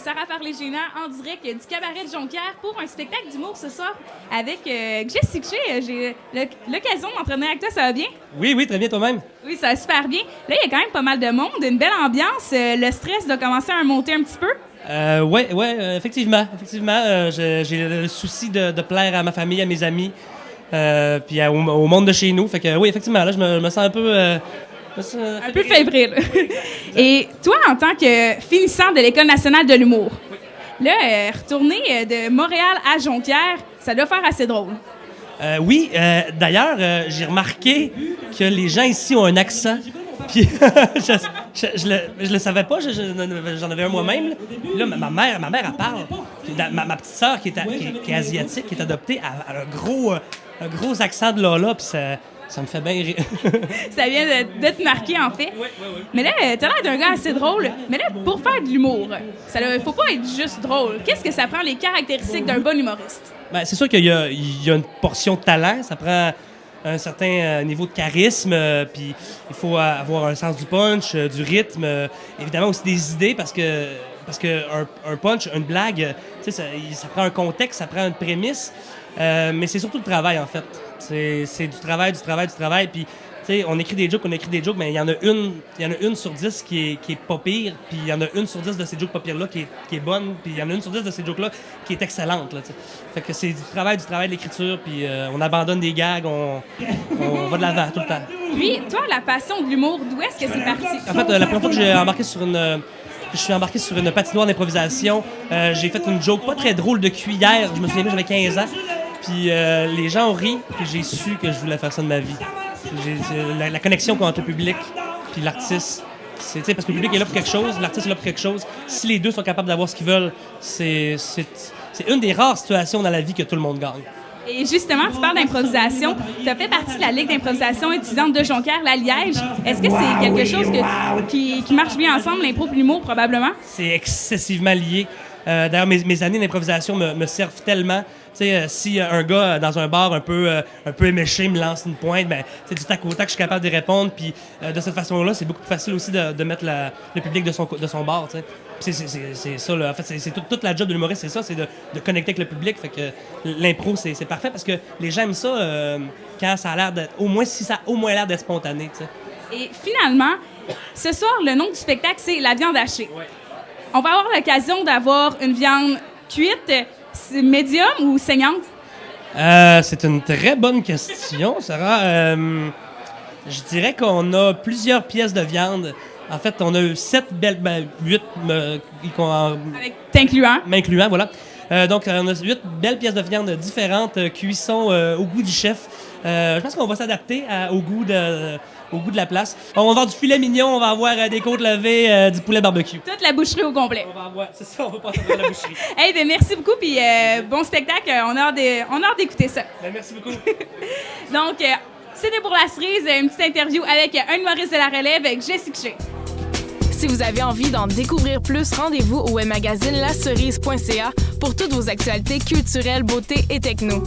Sarah Parlé-Géna en direct du Cabaret de Jonquière pour un spectacle d'humour ce soir avec Jessica. J'ai l'occasion de m'entraîner avec toi, ça va bien? Oui, très bien toi-même. Oui, ça va super bien. Là, il y a quand même pas mal de monde, une belle ambiance. Le stress doit commencer à monter un petit peu. Oui, effectivement. J'ai le souci de plaire à ma famille, à mes amis, puis au monde de chez nous. Fait que oui, effectivement, là, je me sens un peu... un peu fébrile. Et toi, en tant que finissant de l'École nationale de l'humour, là, retourner de Montréal à Jonquière, ça doit faire assez drôle. Oui, d'ailleurs, j'ai remarqué que les gens ici ont un accent. Puis je le savais pas, j'en avais un moi-même. Là, là ma mère, elle parle. Puis ma petite sœur, qui est asiatique, qui est adoptée, elle a un gros accent de là, puis ça me fait bien rire. Ça vient de te marquer, en fait. Oui. Mais là, t'as l'air d'un gars assez drôle. Mais là, pour faire de l'humour, il faut pas être juste drôle. Qu'est-ce que ça prend, les caractéristiques d'un bon humoriste? Ben, c'est sûr qu'il y a une portion de talent. Ça prend un certain niveau de charisme, puis il faut avoir un sens du punch, du rythme, évidemment aussi des idées, parce que un punch, une blague, ça prend un contexte, ça prend une prémisse, mais c'est surtout le travail, en fait. C'est du travail, puis on écrit des jokes, mais il y en a une sur 10 qui est pas pire, puis il y en a une sur 10 de ces jokes pas pires-là qui est bonne, puis il y en a une sur 10 de ces jokes-là qui est excellente, là, t'sais. Fait que c'est du travail, de l'écriture, puis on abandonne des gags, on va de l'avant tout le temps. Puis, toi, la passion de l'humour, d'où est-ce que c'est parti? En fait, la première fois que je suis embarqué sur une patinoire d'improvisation, j'ai fait une joke pas très drôle de cuillère, je me souviens, j'avais 15 ans, puis les gens ont ri, puis j'ai su que je voulais faire ça de ma vie. La connexion entre le public puis l'artiste, parce que le public est là pour quelque chose, l'artiste est là pour quelque chose. Si les deux sont capables d'avoir ce qu'ils veulent, c'est une des rares situations dans la vie que tout le monde gagne. Et justement, tu parles d'improvisation. Tu as fait partie de la Ligue d'improvisation étudiante de Jonquière, la Liège. Est-ce que c'est quelque chose qui marche bien ensemble, l'impro et l'humour, probablement? C'est excessivement lié. D'ailleurs, mes années d'improvisation me servent tellement. Si un gars dans un bar un peu éméché me lance une pointe, ben, du tac au tac, je suis capable de répondre. Puis de cette façon-là, c'est beaucoup plus facile aussi de mettre le public de son bar. C'est ça, là. En fait, c'est toute la job de l'humoriste, c'est ça, c'est de connecter avec le public. Fait que l'impro, c'est parfait parce que les gens aiment ça quand ça a l'air d'être, si ça a au moins l'air d'être spontané. T'sais. Et finalement, ce soir, le nom du spectacle, c'est La viande hachée. Ouais. On va avoir l'occasion d'avoir une viande cuite, médium ou saignante? C'est une très bonne question, Sarah. Je dirais qu'on a plusieurs pièces de viande. En fait, on a 8 avec t'incluant. M'incluant, voilà. Donc, on a 8 belles pièces de viande différentes, cuisson au goût du chef. Je pense qu'on va s'adapter au goût de la place. On va avoir du filet mignon, on va avoir des côtes levées, du poulet barbecue. Toute la boucherie au complet. On va avoir, c'est ça, on va passer à la boucherie. Hey, ben merci beaucoup, puis bon spectacle. On a hâte d'écouter ça. Ben, merci beaucoup. Donc, c'était pour la cerise, une petite interview avec un humoriste de la relève, avec Jessica. Si vous avez envie d'en découvrir plus, rendez-vous au webmagazine lacerise.ca pour toutes vos actualités culturelles, beauté et techno.